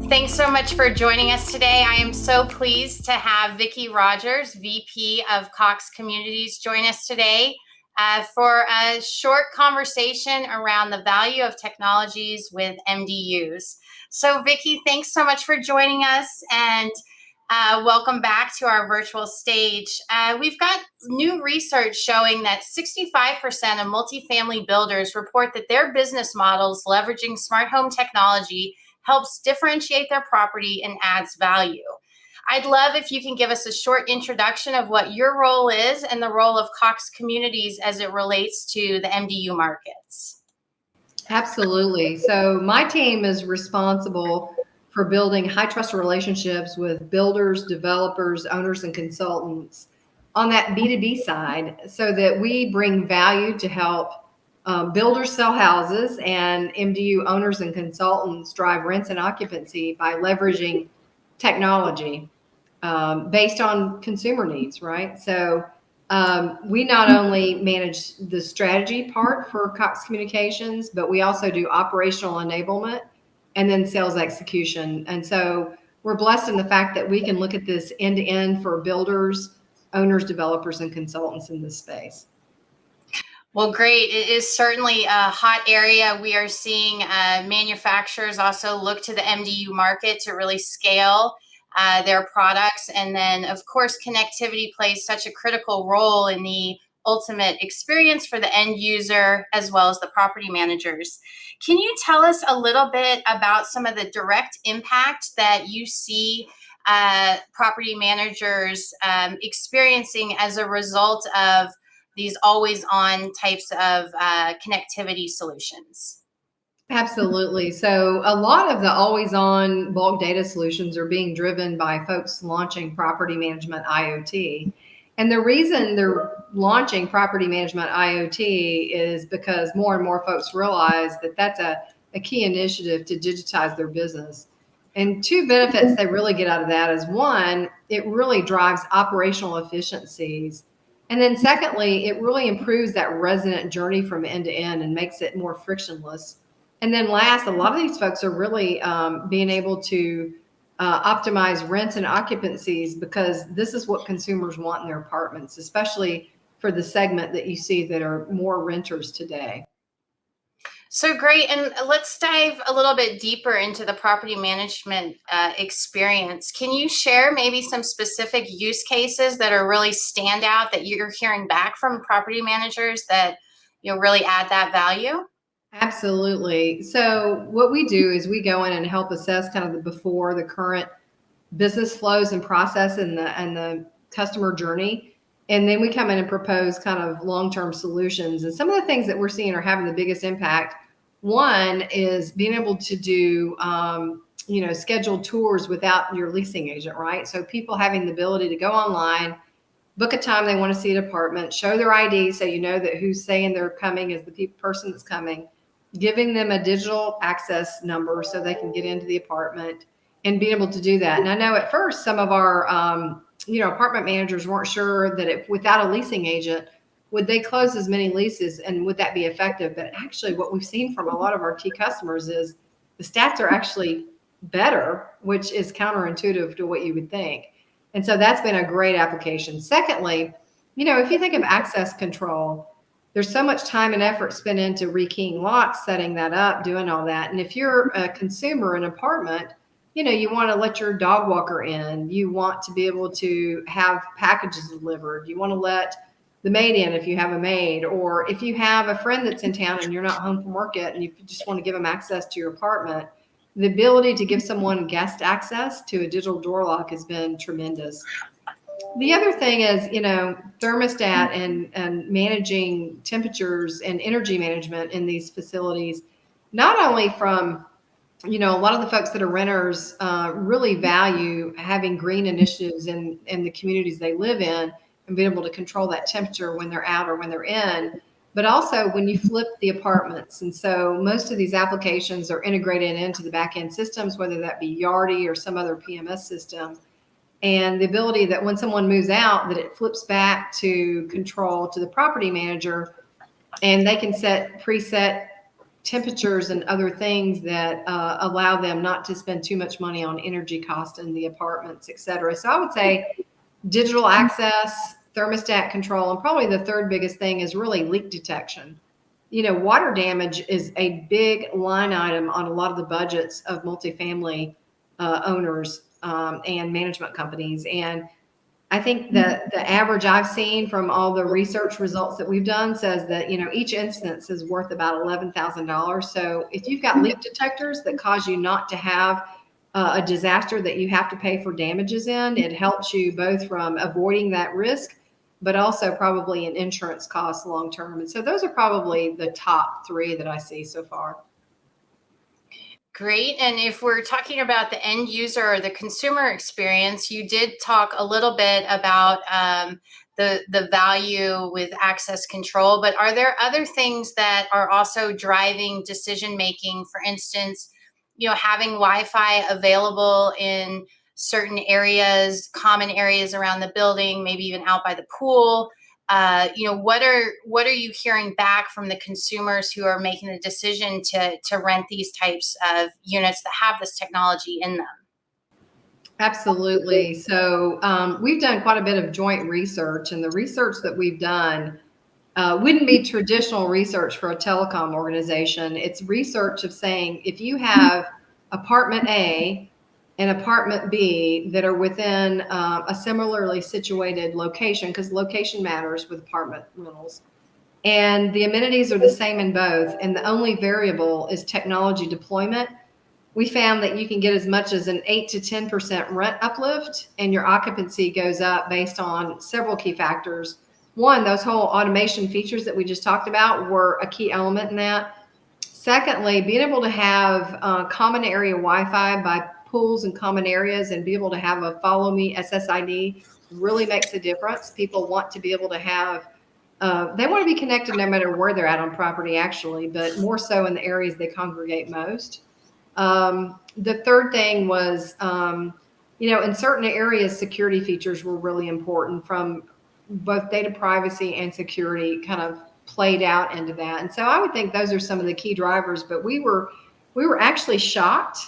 Thanks so much for joining us today. I am so pleased to have Vickie Rodgers, VP of Cox Communities, join us today for a short conversation around the value of technologies with MDUs. So Vickie, thanks so much for joining us, and welcome back to our virtual stage. We've got new research showing that 65% of multifamily builders report that their business models leveraging smart home technology helps differentiate their property and adds value. I'd love if you can give us a short introduction of what your role is and the role of Cox Communities as it relates to the MDU markets. Absolutely. So my team is responsible for building high trust relationships with builders, developers, owners, and consultants on that B2B side so that we bring value to help builders sell houses and MDU owners and consultants drive rents and occupancy by leveraging technology based on consumer needs, right? So we not only manage the strategy part for Cox Communications, but we also do operational enablement and then sales execution. And so we're blessed in the fact that we can look at this end to end for builders, owners, developers, and consultants in this space. Well, great. It is certainly a hot area. We are seeing manufacturers also look to the MDU market to really scale their products. And then, of course, connectivity plays such a critical role in the ultimate experience for the end user as well as the property managers. Can you tell us a little bit about some of the direct impact that you see property managers experiencing as a result of these always-on types of connectivity solutions? Absolutely. So a lot of the always-on bulk data solutions are being driven by folks launching property management IoT. And the reason they're launching property management IoT is because more and more folks realize that that's a key initiative to digitize their business. And two benefits they really get out of that is one, it really drives operational efficiencies. And then secondly, it really improves that resident journey from end to end and makes it more frictionless. And then last, a lot of these folks are really being able to optimize rents and occupancies because this is what consumers want in their apartments, especially for the segment that you see that are more renters today. So great. And let's dive a little bit deeper into the property management experience. Can you share maybe some specific use cases that are really stand out that you're hearing back from property managers that really add that value? Absolutely. So what we do is we go in and help assess kind of the before, the current business flows and process and the customer journey. And then we come in and propose kind of long-term solutions. And some of the things that we're seeing are having the biggest impact. One is being able to do, scheduled tours without your leasing agent, right? So people having the ability to go online, book a time they want to see an apartment, show their ID so you know that who's saying they're coming is the person that's coming, giving them a digital access number so they can get into the apartment and being able to do that. And I know at first some of our apartment managers weren't sure that if without a leasing agent, would they close as many leases and would that be effective? But actually what we've seen from a lot of our key customers is the stats are actually better, which is counterintuitive to what you would think. And so that's been a great application. Secondly, if you think of access control, there's so much time and effort spent into rekeying locks, setting that up, doing all that. And if you're a consumer in an apartment, you want to let your dog walker in. You want to be able to have packages delivered. You want to let the maid in if you have a maid, or if you have a friend that's in town and you're not home from work yet and you just want to give them access to your apartment, the ability to give someone guest access to a digital door lock has been tremendous. The other thing is, thermostat and managing temperatures and energy management in these facilities, not only from a lot of the folks that are renters really value having green initiatives in the communities they live in and being able to control that temperature when they're out or when they're in, but also when you flip the apartments. And so most of these applications are integrated into the back-end systems, whether that be Yardi or some other PMS system. And the ability that when someone moves out, that it flips back to control to the property manager and they can set preset temperatures and other things that allow them not to spend too much money on energy cost in the apartments, et cetera. So I would say digital access, thermostat control, and probably the third biggest thing is really leak detection. Water damage is a big line item on a lot of the budgets of multifamily owners and management companies. And I think that the average I've seen from all the research results that we've done says that, each instance is worth about $11,000. So if you've got leak detectors that cause you not to have a disaster that you have to pay for damages in, it helps you both from avoiding that risk, but also probably an insurance cost long term. And so those are probably the top three that I see so far. Great. And if we're talking about the end user or the consumer experience, you did talk a little bit about the value with access control, but are there other things that are also driving decision making? For instance, having Wi-Fi available in certain areas, common areas around the building, maybe even out by the pool. What are you hearing back from the consumers who are making the decision to rent these types of units that have this technology in them? Absolutely. So we've done quite a bit of joint research, and the research that we've done wouldn't be traditional research for a telecom organization. It's research of saying if you have apartment A and apartment B that are within a similarly situated location, because location matters with apartment rentals, and the amenities are the same in both, and the only variable is technology deployment, we found that you can get as much as an 8 to 10% rent uplift, and your occupancy goes up based on several key factors. One, those whole automation features that we just talked about were a key element in that. Secondly, being able to have common area Wi-Fi by pools and common areas and be able to have a follow me SSID really makes a difference. People want to be able to have, they want to be connected no matter where they're at on property actually, but more so in the areas they congregate most. The third thing was, in certain areas, security features were really important from both data privacy and security kind of played out into that. And so I would think those are some of the key drivers, but we were actually shocked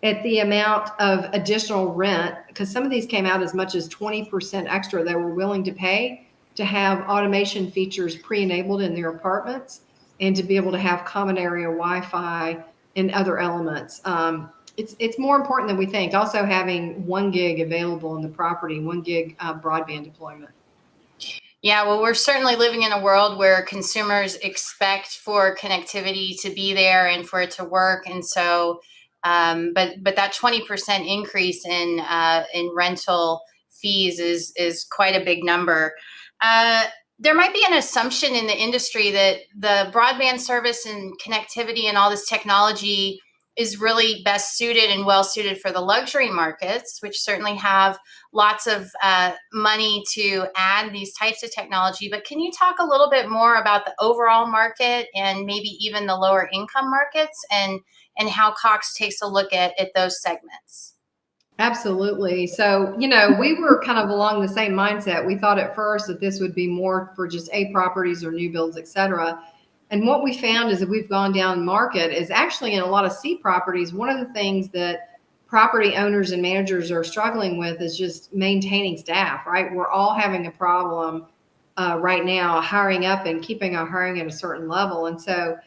at the amount of additional rent because some of these came out as much as 20% extra they were willing to pay to have automation features pre-enabled in their apartments and to be able to have common area Wi-Fi and other elements. It's more important than we think. Also having 1 gig available in the property, 1 gig broadband deployment. Yeah, well, we're certainly living in a world where consumers expect for connectivity to be there and for it to work. And so, but that 20% increase in rental fees is quite a big number. There might be an assumption in the industry that the broadband service and connectivity and all this technology is really best suited and well suited for the luxury markets, which certainly have lots of money to add these types of technology. But can you talk a little bit more about the overall market and maybe even the lower income markets and how Cox takes a look at those segments? Absolutely. So, we were kind of along the same mindset. We thought at first that this would be more for just A properties or new builds, et cetera. And what we found is that we've gone down market is actually in a lot of C properties. One of the things that property owners and managers are struggling with is just maintaining staff, right? We're all having a problem right now hiring up and keeping our hiring at a certain level. And so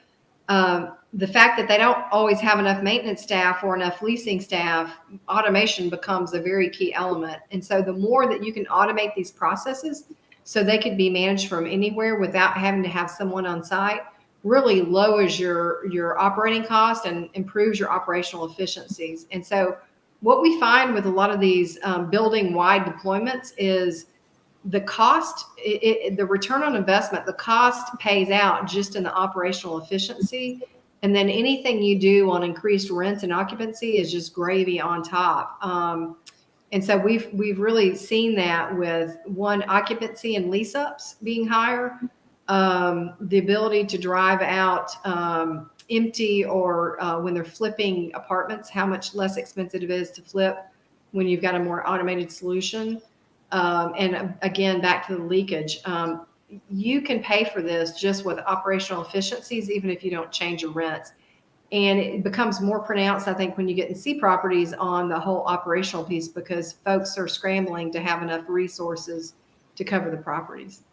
the fact that they don't always have enough maintenance staff or enough leasing staff, automation becomes a very key element. And so the more that you can automate these processes so they could be managed from anywhere without having to have someone on site, really lowers your operating cost and improves your operational efficiencies. And so what we find with a lot of these building-wide deployments is the cost, the return on investment, the cost pays out just in the operational efficiency. And then anything you do on increased rents and occupancy is just gravy on top. And so we've really seen that with one, occupancy and lease ups being higher, the ability to drive out empty or when they're flipping apartments, how much less expensive it is to flip when you've got a more automated solution. And again, back to the leakage. you can pay for this just with operational efficiencies, even if you don't change your rents. And it becomes more pronounced, I think, when you get in C properties on the whole operational piece, because folks are scrambling to have enough resources to cover the properties.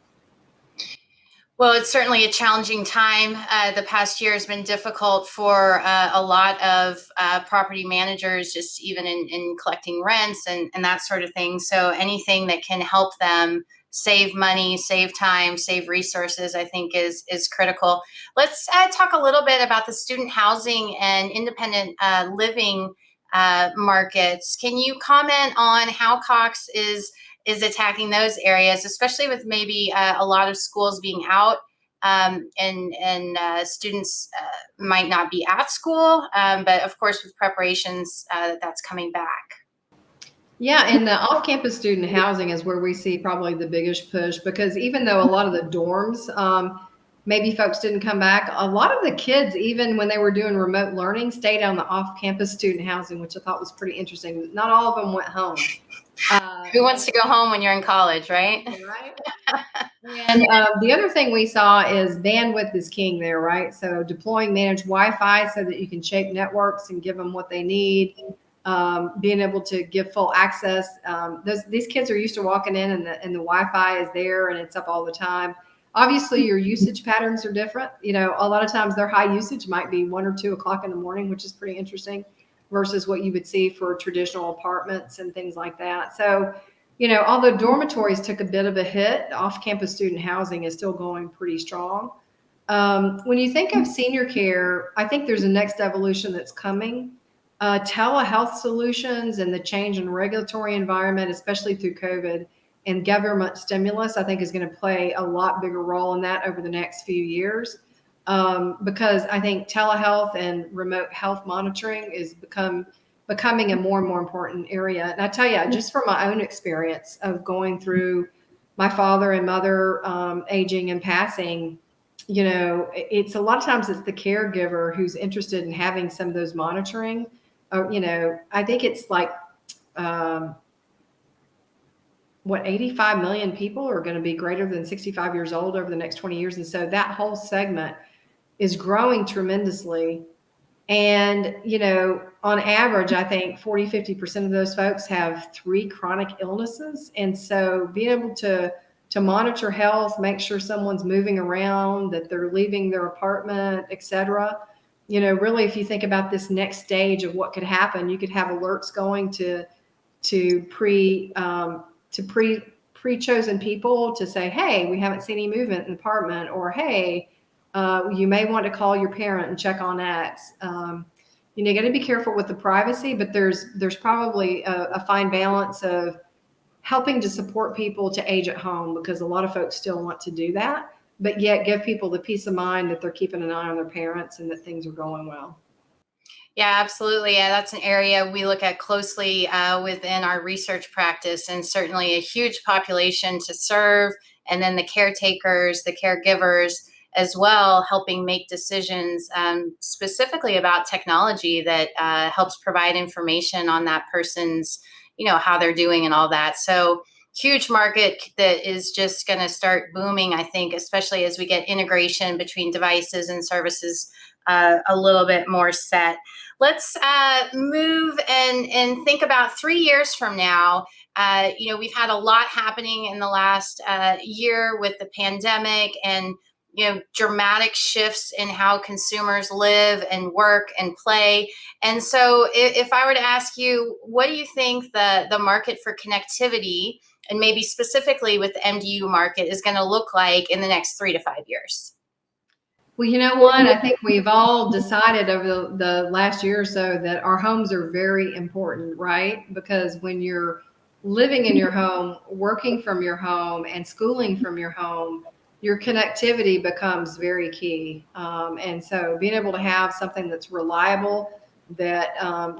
Well, it's certainly a challenging time. The past year has been difficult for a lot of property managers, just even in collecting rents and that sort of thing. So anything that can help them save money, save time, save resources, I think is critical. Let's talk a little bit about the student housing and independent living markets. Can you comment on how Cox is attacking those areas, especially with maybe a lot of schools being out, and students might not be at school, but of course with preparations that's coming back. Yeah, and the off-campus student housing is where we see probably the biggest push, because even though a lot of the dorms, maybe folks didn't come back, a lot of the kids, even when they were doing remote learning, stayed on the off-campus student housing, which I thought was pretty interesting. Not all of them went home. Who wants to go home when you're in college, right? Right. And the other thing we saw is bandwidth is king there, right? So deploying managed Wi-Fi so that you can shape networks and give them what they need. Being able to give full access. These kids are used to walking in and the Wi-Fi is there and it's up all the time. Obviously, your usage patterns are different. You know, a lot of times their high usage might be 1 or 2 o'clock in the morning, which is pretty interesting, versus what you would see for traditional apartments and things like that. So, you know, although dormitories took a bit of a hit, off-campus student housing is still going pretty strong. When you think of senior care, I think there's a next evolution that's coming. Telehealth solutions and the change in regulatory environment, especially through COVID and government stimulus, I think is going to play a lot bigger role in that over the next few years. Because I think telehealth and remote health monitoring is becoming a more and more important area. And I tell you, just from my own experience of going through my father and mother aging and passing, you know, it's a lot of times it's the caregiver who's interested in having some of those monitoring. You know, I think it's like, 85 million people are going to be greater than 65 years old over the next 20 years. And so that whole segment is growing tremendously. And, you know, on average, I think 40–50% of those folks have 3 chronic illnesses. And so being able to monitor health, make sure someone's moving around, that they're leaving their apartment, et cetera. You know, really, if you think about this next stage of what could happen, you could have alerts going to pre-chosen people to say, hey, we haven't seen any movement in the apartment, or hey, you may want to call your parent and check on X. You know, you got to be careful with the privacy, but there's probably a fine balance of helping to support people to age at home, because a lot of folks still want to do that, but yet give people the peace of mind that they're keeping an eye on their parents and that things are going well. Yeah, absolutely. Yeah, that's an area we look at closely within our research practice, and certainly a huge population to serve. And then the caretakers, the caregivers as well, helping make decisions specifically about technology that helps provide information on that person's, you know, how they're doing and all that. So huge market that is just going to start booming, I think, especially as we get integration between devices and services a little bit more set. Let's move and think about 3 years from now. You know, we've had a lot happening in the last year with the pandemic, and you know, dramatic shifts in how consumers live and work and play. And so if I were to ask you, what do you think the market for connectivity, and maybe specifically with the MDU market, is going to look like in the next 3 to 5 years? Well, you know what? I think we've all decided over the last year or so that our homes are very important, right? Because when you're living in your home, working from your home, and schooling from your home, your connectivity becomes very key. And so being able to have something that's reliable, that,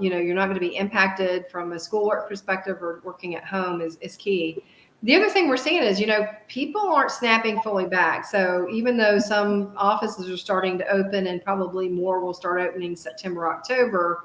you know, you're not going to be impacted from a schoolwork perspective or working at home is key. The other thing we're seeing is, you know, people aren't snapping fully back. So even though some offices are starting to open, and probably more will start opening September, October,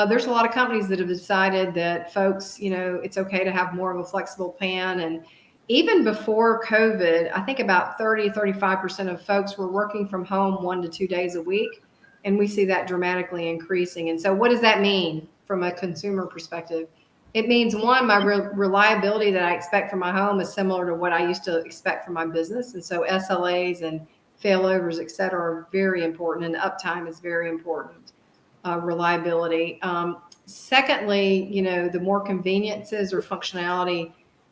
there's a lot of companies that have decided that folks, you know, it's okay to have more of a flexible plan. even before COVID, I think about 35% of folks were working from home 1 to 2 days a week. And we see that dramatically increasing. And so, what does that mean from a consumer perspective? It means one, my reliability that I expect from my home is similar to what I used to expect from my business. And so, SLAs and failovers, et cetera, are very important, and uptime is very important. Reliability. Secondly, the more conveniences or functionality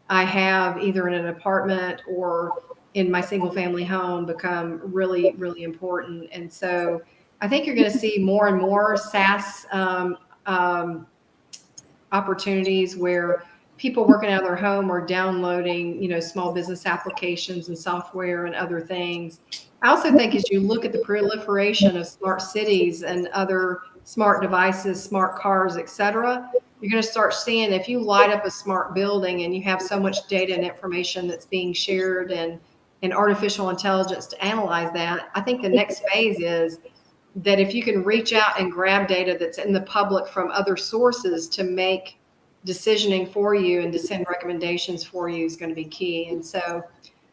I have either in an apartment or in my single family home become really, really important. And so I think you're going to see more and more SaaS um, opportunities where people working out of their home are downloading, small business applications and software and other things. I also think as you look at the proliferation of smart cities and other smart devices, smart cars, et cetera, you're going to start seeing if you light up a smart building and you have so much data and information that's being shared and artificial intelligence to analyze that. I think the next phase is that if you can reach out and grab data that's in the public from other sources to make decisioning for you and to send recommendations for you is going to be key. And so,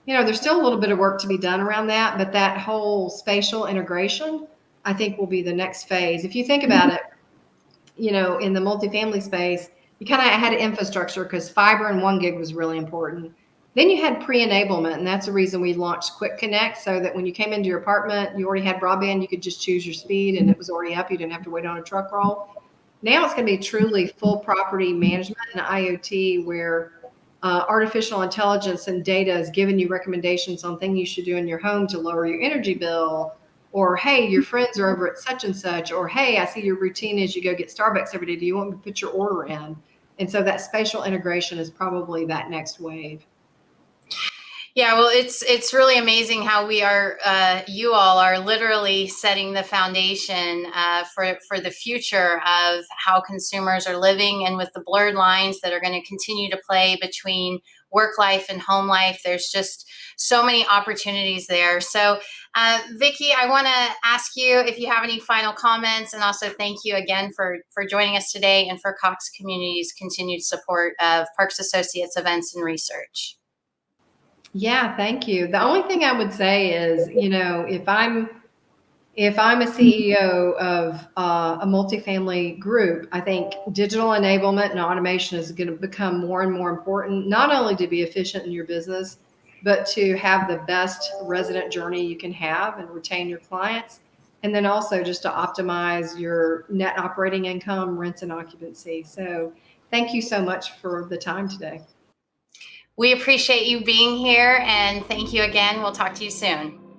there's still a little bit of work to be done around that, but that whole spatial integration, I think, will be the next phase. If you think about it, in the multifamily space, you kind of had infrastructure because fiber and 1 gig was really important. Then you had pre-enablement, and that's the reason we launched Quick Connect, so that when you came into your apartment, you already had broadband, you could just choose your speed, and it was already up. You didn't have to wait on a truck roll. Now it's going to be truly full property management and IoT, where artificial intelligence and data is giving you recommendations on things you should do in your home to lower your energy bill, or hey, your friends are over at such and such, or hey, I see your routine is you go get Starbucks every day. Do you want me to put your order in? And so that spatial integration is probably that next wave. Yeah, well, it's really amazing how we are, you all are literally setting the foundation for the future of how consumers are living, and with the blurred lines that are going to continue to play between work life and home life. There's just so many opportunities there. So, Vickie, I want to ask you if you have any final comments, and also thank you again for joining us today and for Cox Communities' continued support of Parks Associates events and research. Yeah, thank you. The only thing I would say is, if I'm a CEO of a multifamily group, I think digital enablement and automation is going to become more and more important, not only to be efficient in your business, but to have the best resident journey you can have and retain your clients. And then also just to optimize your net operating income, rents, and occupancy. So thank you so much for the time today. We appreciate you being here, and thank you again. We'll talk to you soon.